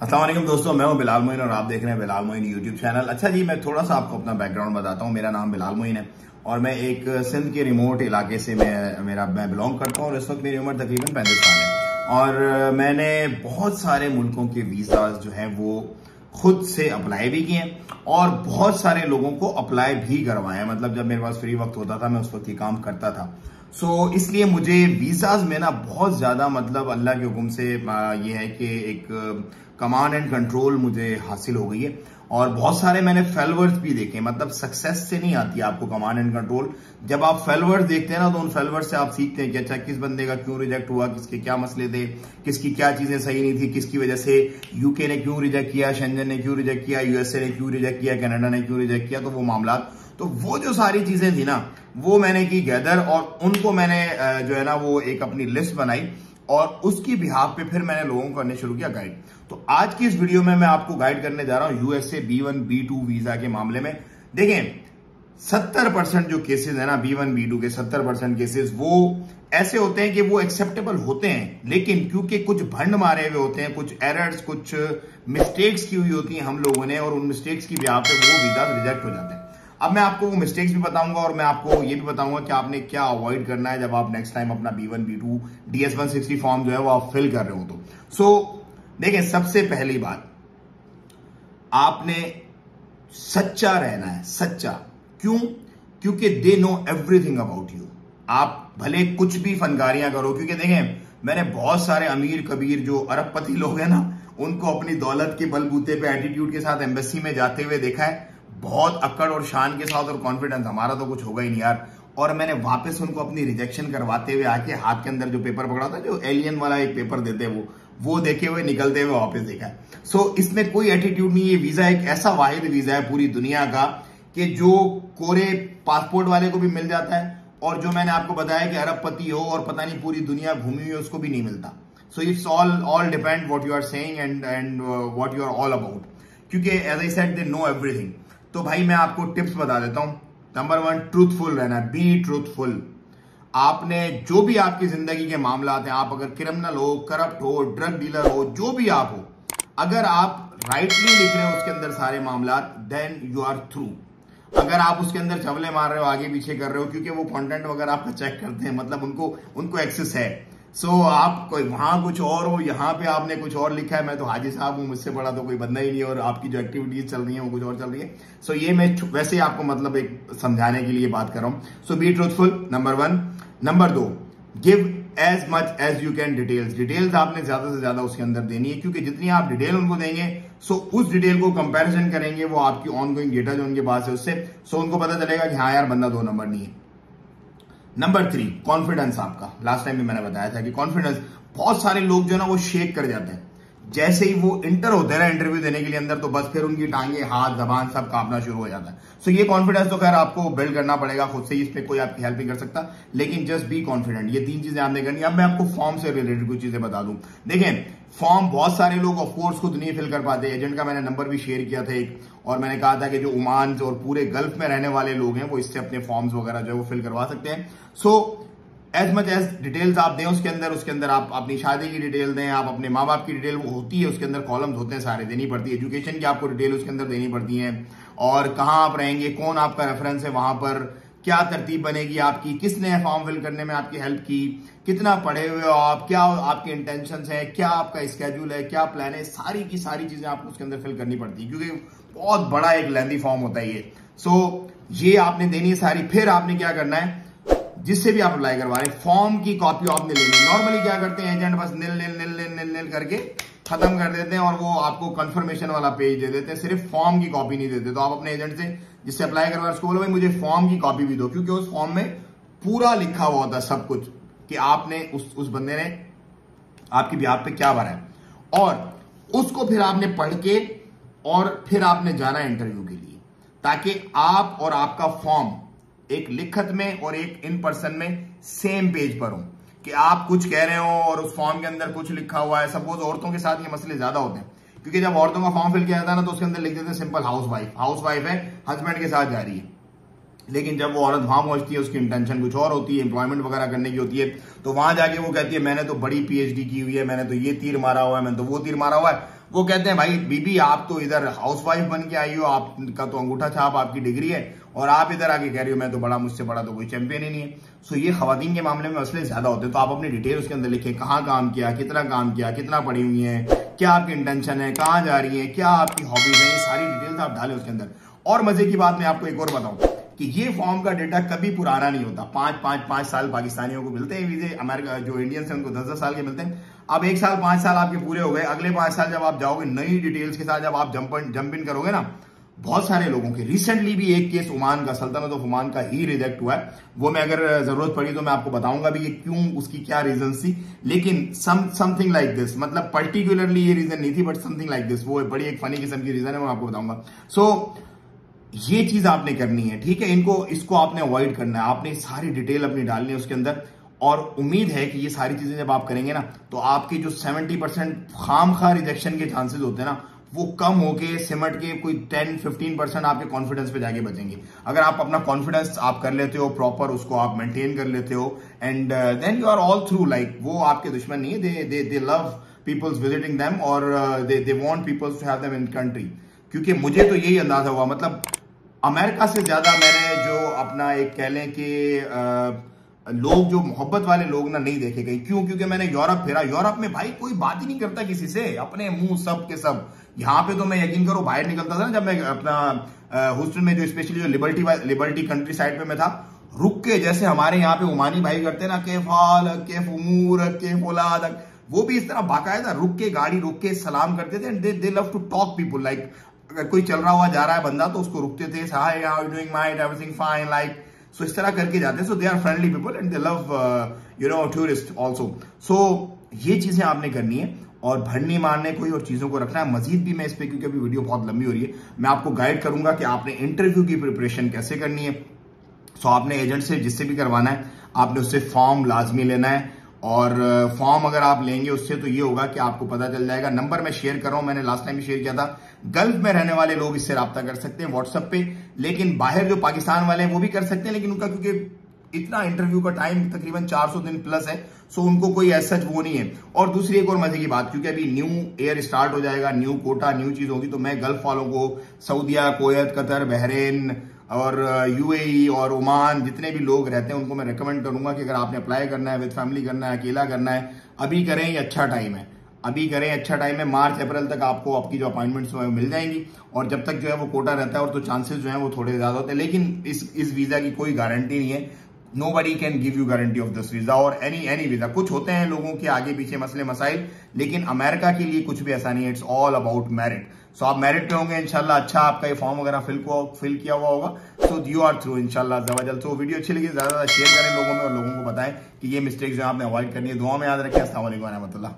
अस्सलाम वालेकुम दोस्तों, मैं हूं बिलाल मोइन और आप देख रहे हैं बिलाल मोइन यूट्यूब चैनल। अच्छा जी, मैं थोड़ा सा आपको अपना बैकग्राउंड बताता हूं। मेरा नाम बिलाल मोइन है और मैं एक सिंध के रिमोट इलाके से मैं बिलोंग करता हूं और इस वक्त मेरी उम्र तकरीबन 35 साल है। और मैंने बहुत सारे मुल्कों के वीज़ाज जो हैं वो खुद से अप्लाई भी किए और बहुत सारे लोगों को अप्लाई भी करवाए। मतलब जब मेरे पास फ्री वक्त होता था मैं उस वक्त ये काम करता था। इसलिए मुझे वीज़ाज में ना बहुत ज़्यादा मतलब अल्लाह के हुक्म से ये है कि एक कमांड एंड कंट्रोल मुझे हासिल हो गई है। और बहुत सारे मैंने फेलवर्स भी देखे। मतलब सक्सेस से नहीं आती आपको कमांड एंड कंट्रोल। जब आप फेलवर्स देखते हैं ना तो उन फेलवर्स से आप सीखते हैं कि अच्छा किस बंदे का क्यों रिजेक्ट हुआ, किसके क्या मसले थे, किसकी क्या चीजें सही नहीं थी, किसकी वजह से यूके ने क्यों रिजेक्ट किया, शेंजन ने क्यों रिजेक्ट किया, यूएसए ने क्यों रिजेक्ट किया, कनाडा ने क्यों रिजेक्ट किया। तो वो मामला, तो वो जो सारी चीजें थी ना वो मैंने की गैदर और उनको मैंने जो है ना वो एक अपनी लिस्ट बनाई और उसकी बिहाफ पे फिर मैंने लोगों को करने शुरू किया गाइड। तो आज की इस वीडियो में मैं आपको गाइड करने जा रहा हूं यूएसए B1 B2 वीजा के मामले में। देखें 70% जो केसेस है ना B1 B2 के 70% केसेस वो ऐसे होते हैं कि वो एक्सेप्टेबल होते हैं, लेकिन क्योंकि कुछ भंड मारे हुए होते हैं, कुछ एरर्स, कुछ मिस्टेक्स की हुई होती हैं हम लोगों ने और उन मिस्टेक्स की बिहाफ पे वो वीजा रिजेक्ट हो जाते हैं। अब मैं आपको वो मिस्टेक्स भी बताऊंगा और मैं आपको ये भी बताऊंगा कि आपने क्या अवॉइड करना है जब आप नेक्स्ट टाइम अपना B1 B2 DS-160 फॉर्म जो है वो आप फिल कर रहे हो। तो देखें, सबसे पहली बात, आपने सच्चा रहना है। सच्चा क्यों? क्योंकि दे नो एवरीथिंग अबाउट यू। आप भले कुछ भी फनकारियां करो, क्योंकि देखें मैंने बहुत सारे अमीर कबीर जो अरबपति लोग हैं ना उनको अपनी दौलत के बलबूते पे एटीट्यूड के साथ एम्बेसी में जाते हुए देखा है, बहुत अक्कड़ और शान के साथ और कॉन्फिडेंस, हमारा तो कुछ होगा ही नहीं यार। और मैंने वापस उनको अपनी रिजेक्शन करवाते हुए आके हाथ के अंदर जो पेपर पकड़ा था, जो एलियन वाला एक पेपर देते हैं वो देखे हुए निकलते हुए वापस देखा है। इसमें कोई एटीट्यूड नहीं। ये वीजा एक ऐसा वाहिद वीजा है पूरी दुनिया का कि जो कोरे पासपोर्ट वाले को भी मिल जाता है और जो मैंने आपको बताया कि अरबपति हो और पता नहीं पूरी दुनिया घूमी हुई है उसको भी नहीं मिलता। So it's all depend what you are saying and what you are all about, क्योंकि as I said they know everything. तो भाई मैं आपको टिप्स बता देता हूं। नंबर 1, ट्रूथफुल रहना। Be truthful. आपने जो भी आपकी जिंदगी के मामला हैं, आप अगर क्रिमिनल हो, करप्ट हो, ड्रग डीलर हो, जो भी आप हो, अगर आप राइटली लिख रहे हो उसके अंदर सारे मामला, देन यू आर थ्रू। अगर आप उसके अंदर चवले मार रहे हो, आगे पीछे कर रहे हो, क्योंकि वो कंटेंट वगैरह आपका चेक करते हैं, मतलब उनको एक्सेस है। आप कोई वहां कुछ और हो, यहाँ पे आपने कुछ और लिखा है, मैं तो हाजी साहब हूं, मुझसे बड़ा तो कोई बंदा ही नहीं और आपकी जो एक्टिविटीज चल रही है वो कुछ और चल रही है। ये मैं वैसे आपको मतलब एक समझाने के लिए बात कर रहा हूं। Be truthful, number 1। Number 2, give as much as you can details आपने ज्यादा से ज्यादा उसके अंदर देनी है, क्योंकि जितनी आप डिटेल उनको देंगे उस डिटेल को कंपैरिजन करेंगे वो आपकी ऑनगोइंग डेटा जो उनके पास है उससे, उनको पता चलेगा कि हाँ यार बंदा 2 नंबर नहीं है। नंबर 3, कॉन्फिडेंस आपका। लास्ट टाइम भी मैंने बताया था कि कॉन्फिडेंस, बहुत सारे लोग जो ना वो शेक कर जाते हैं जैसे ही वो इंटर होते हैं ना इंटरव्यू देने के लिए अंदर, तो बस फिर उनकी टांगे, हाथ, जबान सब कांपना शुरू हो जाता है। ये कॉन्फिडेंस तो खैर आपको बिल्ड करना पड़ेगा खुद से ही, इस पे कोई आपकी हेल्प नहीं कर सकता, लेकिन जस्ट बी कॉन्फिडेंट। ये 3 चीजें आपने करनी। अब मैं आपको फॉर्म से रिलेटेड कुछ चीजें बता दूं। देखें, फॉर्म बहुत सारे लोग ऑफकोर्स खुद नहीं फिल कर पाते। एजेंट का मैंने नंबर भी शेयर किया था एक, और मैंने कहा था कि जो ओमान और पूरे गल्फ में रहने वाले लोग हैं वो इससे अपने फॉर्म्स वगैरह जो है वो फिल करवा सकते हैं। एज मच एज डिटेल्स आप दें उसके अंदर आप अपनी शादी की डिटेल दें, आप अपने माँ बाप की डिटेल, वो होती है उसके अंदर कॉलम्स होते हैं सारे, देनी पड़ती है। एजुकेशन की आपको डिटेल उसके अंदर देनी पड़ती है, और कहाँ आप रहेंगे, कौन आपका रेफरेंस है वहां पर, क्या तरतीब बनेगी आपकी, किसने फॉर्म फिल करने में आपकी हेल्प की, कितना पढ़े हुए हो आप, क्या आपके इंटेंशंस है, क्या आपका स्केड्यूल है, क्या प्लान है, सारी की सारी चीजें आपको उसके अंदर फिल करनी पड़ती है, क्योंकि बहुत बड़ा एक लेंथी फॉर्म होता है ये। ये आपने देनी है सारी। फिर आपने क्या करना है, जिससे भी आप अप्लाई करवा रहे हैं फॉर्म की कॉपी आपने लेनी। नॉर्मली क्या करते हैं एजेंट, बस नील करके खत्म कर देते हैं और वो आपको कंफर्मेशन वाला पेज दे देते हैं, सिर्फ फॉर्म की कॉपी नहीं देते। तो आप अपने एजेंट से जिससे अप्लाई करवा रहे हैं उसको बोलो भाई मुझे फॉर्म की कॉपी भी दो, क्योंकि उस फॉर्म में पूरा लिखा हुआ होता है सब कुछ कि आपने उस बंदे ने आपकी बिहाफ पे क्या भरा है, और उसको फिर आपने पढ़ के और फिर आपने जाना इंटरव्यू के लिए, ताकि आप और आपका फॉर्म एक लिखत में और एक इन पर्सन में सेम पेज पर हो, कि आप कुछ कह रहे हो और उस फॉर्म के अंदर कुछ लिखा हुआ है। सपोज औरतों के साथ ये मसले ज्यादा होते हैं, क्योंकि जब औरतों का फॉर्म फिल किया जाता है ना तो उसके अंदर लिख देते हैं सिंपल हाउस वाइफ है, हस्बैंड के साथ जा रही है। लेकिन जब वो औरत वहां पहुंचती है उसकी इंटेंशन कुछ और होती है, एम्प्लॉयमेंट वगैरह करने की होती है, तो वहां जाके वो कहती है मैंने तो बड़ी PhD की हुई है, मैंने तो ये तीर मारा हुआ है, मैंने तो वो तीर मारा हुआ है। वो कहते हैं भाई बीबी आप तो इधर हाउसवाइफ बन के आई हो, आपका तो अंगूठा छाप आपकी डिग्री है और आप इधर आके कह रही हो मैं तो बड़ा, मुझसे बड़ा तो कोई चैंपियन ही नहीं है। सो ये खवातीन के मामले में मसले ज्यादा होते हैं। तो आप अपनी डिटेल उसके अंदर लिखें, कहाँ काम किया, कितना काम किया, कितना पढ़ी हुई है, क्या आपकी इंटेंशन है, कहाँ जा रही है, क्या आपकी हॉबीज है, ये सारी डिटेल्स आप डालें उसके अंदर। और मजे की बात मैं आपको एक और बताऊं कि ये फॉर्म का डेटा कभी पुराना नहीं होता। 5 साल पाकिस्तानियों को मिलते हैं वीजे, अमेरिका जो इंडियंस हैं उनको 10 साल के मिलते हैं। अब 1 साल 5 साल आपके पूरे हो गए, अगले 5 साल जब आप जाओगे नई डिटेल्स के साथ, जब आप जंप इन करोगे ना, बहुत सारे लोगों के, रिसेंटली भी एक केस ओमान का, सल्तनत ऑफ ओमान का ही रिजेक्ट हुआ है। वो मैं अगर जरूरत पड़ी तो मैं आपको बताऊंगा भी ये क्यों, उसकी क्या रीजन थी। लेकिन समथिंग लाइक दिस, मतलब पर्टिकुलरली ये रीजन नहीं थी बट समथिंग लाइक दिस, वो बड़ी एक फनी किस्म की रीजन है, मैं आपको बताऊंगा। सो ये चीज आपने करनी है, ठीक है। इसको आपने अवॉइड करना है, आपने सारी डिटेल अपनी डालनी है उसके अंदर। और उम्मीद है कि ये सारी चीजें जब आप करेंगे ना, तो आपकी जो 70% खामखा रिजेक्शन के चांसेस होते हैं ना, वो कम होके सिमट के कोई 10-15% आपके कॉन्फिडेंस पे जाके बचेंगे। अगर आप अपना कॉन्फिडेंस आप कर लेते हो प्रॉपर, उसको आप मेंटेन कर लेते हो, and then you are all through. Like वो आपके दुश्मन नहीं है, they love peoples visiting them, और they want peoples to have them in country. क्योंकि मुझे तो यही अंदाजा हुआ, मतलब अमेरिका से ज्यादा मैंने जो अपना एक कह लें कि लोग जो मोहब्बत वाले लोग ना नहीं देखे गए। क्यों? क्योंकि मैंने यूरोप फिरा, यूरोप में भाई कोई बात ही नहीं करता किसी से, अपने मुंह सब के सब। यहाँ पे तो मैं यकीन करो बाहर निकलता था ना, जब मैं अपना हॉस्टल में जो स्पेशली जो लिबर्टी कंट्री साइड पे मैं था, रुक के जैसे हमारे यहाँ पे ओमानी भाई करते ना, के फाल के उमूर के फौलाद, वो भी इस तरह बाकायदा रुक के, गाड़ी रुक के सलाम करते थे। They love to talk people, like अगर कोई चल रहा हुआ जा रहा है बंदा तो उसको रुकते थे, hi how are you doing, might everything fine, like so इस तरह करके जाते हैं। So they are friendly people and they love tourist also. So ये चीजें आपने करनी है और भरनी मारने कोई और चीजों को रखना है। मजीद भी मैं इस पे, क्योंकि अभी वीडियो बहुत लंबी हो रही है, मैं आपको गाइड करूंगा कि आपने इंटरव्यू की प्रिपरेशन कैसे करनी है। सो आपने एजेंट से जिससे भी करवाना है, आपने उससे फॉर्म लाजमी लेना है। और फॉर्म अगर आप लेंगे उससे तो ये होगा कि आपको पता चल जाएगा। नंबर मैं शेयर कर रहा हूं, मैंने लास्ट टाइम भी शेयर किया था। गल्फ में रहने वाले लोग इससे राब्ता कर सकते हैं व्हाट्सएप पे, लेकिन बाहर जो पाकिस्तान वाले हैं वो भी कर सकते हैं, लेकिन उनका क्योंकि इतना इंटरव्यू का टाइम तकरीबन 400 दिन प्लस है, सो उनको कोई ऐसा वो नहीं है। और दूसरी एक और मजे की बात, क्योंकि अभी न्यू एयर स्टार्ट हो जाएगा, न्यू कोटा, न्यू चीज होगी, तो मैं गल्फ वालों को सऊदिया, कुवैत, कतर, बहरीन और यूएई और ओमान जितने भी लोग रहते हैं उनको मैं रेकमेंड करूंगा कि अगर आपने अप्लाई करना है, विद फैमिली करना है, अकेला करना है, अभी करें, ये अच्छा टाइम है, अभी करें, अच्छा टाइम है। मार्च अप्रैल तक आपको आपकी जो अपॉइंटमेंट्स है मिल जाएंगी, और जब तक जो है वो कोटा रहता है और तो चांसेस जो है वो थोड़े ज्यादा होते हैं। लेकिन इस वीजा की कोई गारंटी नहीं है, nobody can give you guarantee of this visa और एनी वीजा। कुछ होते हैं लोगों के आगे पीछे मसले मसाइल, लेकिन अमेरिका के लिए कुछ भी ऐसा नहीं है, इट्स ऑल अबाउट मेरिट। सो आप मेरिट पे होंगे इंशाल्लाह, अच्छा आपका ये फॉर्म वगैरह फिल किया हुआ होगा, सो यू आर थ्रू इंशाल्लाह जबरदस्त। तो वीडियो अच्छी लगी ज्यादा शेयर करें लोगों में और लोगों को बताएं कि ये मिस्टेक्स जो आपने अवॉइड करनी है। दुआ में याद रखें। अस्सलाम वालेकुम व रहमतुल्लाह।